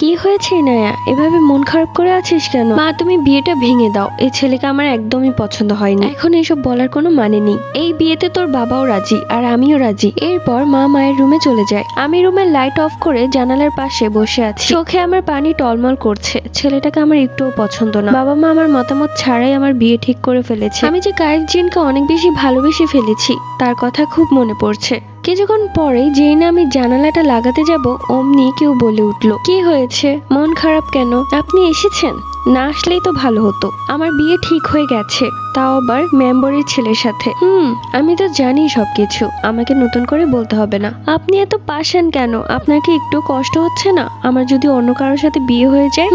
কি হয়েছে ইনায়া, এভাবে মন খারাপ করে আছিস কেন? মা, তুমি বিয়েটা ভেঙে দাও, এই ছেলেকে আমার একদমই পছন্দ হয়নি। এখন এসব বলার কোনো মানে নেই। এই বিয়েতে তোর বাবাও রাজি আর আমিও রাজি। এরপর মা মায়ের রুমে চলে যায়। আমি রুমের লাইট অফ করে জানালার পাশে বসে আছি। চোখে আমার পানি টলমল করছে। ছেলেটাকে আমার একটুও পছন্দ না। বাবা মা আমার মতামত ছাড়াই আমার বিয়ে ঠিক করে ফেলেছে। আমি যে কায়েব জিনকে অনেক বেশি ভালোবেসে ফেলেছি তার কথা খুব মনে পড়ছে। কিছুক্ষণ পরে যেই না আমি জানালাটা লাগাতে যাব অমনি কেউ বলে উঠল, কি হয়েছে, মন খারাপ কেন? আপনি এসেছেন? না আসলেই তো ভালো হতো। আমার বিয়ে ঠিক হয়ে গেছে, তাও আবার মেম্বরের ছেলের সাথে। আমি তো জানি সবকিছু, আমাকে নতুন করে বলতে হবে না। আপনি এত পাষাণ কেন? আপনার কি একটু কষ্ট হচ্ছে না? আমার যদি অন্য কারোর সাথে বিয়ে হয়ে যায়?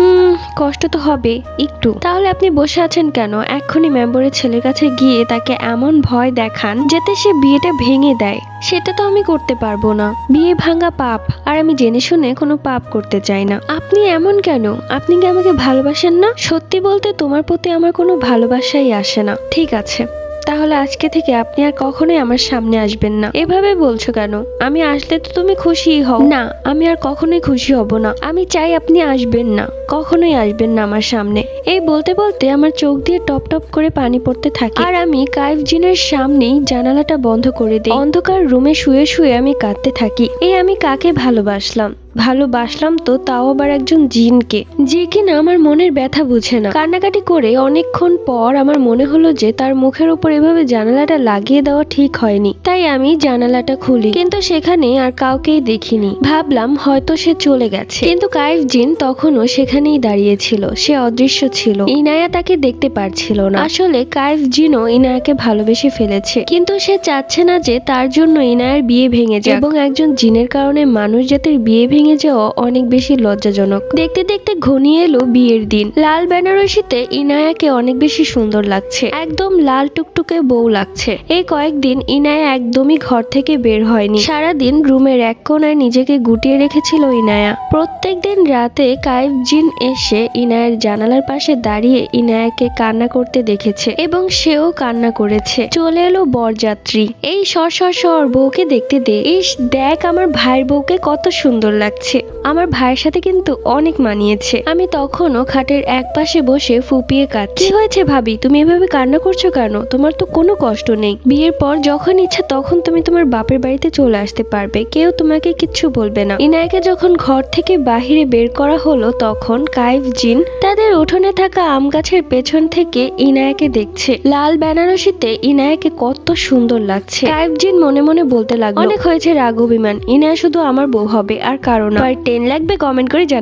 কষ্ট তো হবে একটু। তাহলে আপনি বসে আছেন কেন? এক্ষুনি মেম্বরের ছেলের কাছে গিয়ে তাকে এমন ভয় দেখান যাতে সে বিয়েটা ভেঙে দেয়। সেটা তো আমি করতে পারবো না। বিয়ে ভাঙা পাপ, আর আমি জেনে শুনে কোনো পাপ করতে চাই না। আপনি এমন কেন? আপনি কি আমাকে ভালোবাসেন না? সত্যি বলতে তোমার প্রতি আমার কোনো ভালোবাসাই আসে না। ঠিক আছে, তাহলে আজকে থেকে আপনি আর কখনোই আমার সামনে আসবেন না। এভাবে বলছো কেন? আমি আসলে তো তুমি খুশি হও না। আমি আর কখনোই খুশি হব না। আমি চাই আপনি আসবেন না, কখনোই আসবেন না আমার সামনে। এই বলতে বলতে আমার চোখ দিয়ে টপ টপ করে পানি পড়তে থাকে, আর আমি কায়েব জিনের সামনেই জানালাটা বন্ধ করে দিই। অন্ধকার রুমে শুয়ে শুয়ে আমি কাঁদতে থাকি। আমি কাকে ভালোবাসলাম তো, তাও আবার একজন জিনকে, যে কিনা আমার মনের ব্যথা বুঝে না। কান্নাকাটি করে অনেকক্ষণ পর আমার মনে হলো যে তার মুখের উপর এভাবে জানালাটা লাগিয়ে দেওয়া ঠিক হয়নি। তাই আমি জানালাটা খুলি, কিন্তু সেখানে আর কাউকেই দেখিনি। ভাবলাম হয়তো সে চলে গেছে, কিন্তু কায়েব জিন তখনও সেখানেই দাঁড়িয়ে ছিল। সে অদৃশ্য ছিল। ইনায়া তাকে দেখতে পারছিল না। আসলে কায়েব জিনও ইনায়াকে ভালোবেসে ফেলেছে, কিন্তু সে চাচ্ছে না যে তার জন্য ইনায়ার বিয়ে ভেঙে যায়, এবং একজন জিনের কারণে মানুষ জাতির বিয়ে ভেঙে যাওয়া অনেক বেশি লজ্জাজনক। দেখতে দেখতে ঘনিয়ে এলো বিয়ের দিন। লাল বেনারসিতে ইনায়াকে অনেক বেশি সুন্দর লাগছে, একদম লাল টুকটুকে বউ লাগছে। এই কয়েকদিন ইনায়া একদমই ঘর থেকে বের হয়নি। সারাদিন রুমের এক কোনায় নিজেকে গুটিয়ে রেখেছিল ইনায়া। প্রত্যেকদিন রাতে কায়েব জিন এসে ইনায়ার জানালার পাশে দাঁড়িয়ে ইনায়াকে কান্না করতে দেখেছে, এবং সেও কান্না করেছে। চলে এলো বরযাত্রী। এই সর বউকে দেখতে দে। ইস, দেখ আমার ভাইয়ের বউকে কত সুন্দর লাগছে। আমার ভাইয়ের সাথে কিন্তু অনেক মানিয়েছে। আমি তখনও খাটের এক পাশে বসে ফুপিয়ে কাঁদছি। কি হয়েছে ভাবি, তুমি এভাবে কান্না করছো কেন? তোমার তো কোনো কষ্ট নেই। বিয়ের পর যখন ইচ্ছা তখন তুমি তোমার বাপের বাড়িতে চলে আসতে পারবে, কেউ তোমাকে কিচ্ছু বলবে না। ইনায়াকে যখন ঘর থেকে বাহিরে বের করা হলো তখন কায়েব জিন তাদের উঠোনে থাকা আম গাছের পেছন থেকে ইনায়াকে দেখছে। লাল বেনারসিতে ইনায়াকে কত সুন্দর লাগছে। কায়েব জিন মনে মনে বলতে লাগলো, অনেক হয়েছে রাগ অভিমান, ইনায়া শুধু আমার বউ হবে আর কারো না। 10 লাগবে কমেন্ট করে জানাও।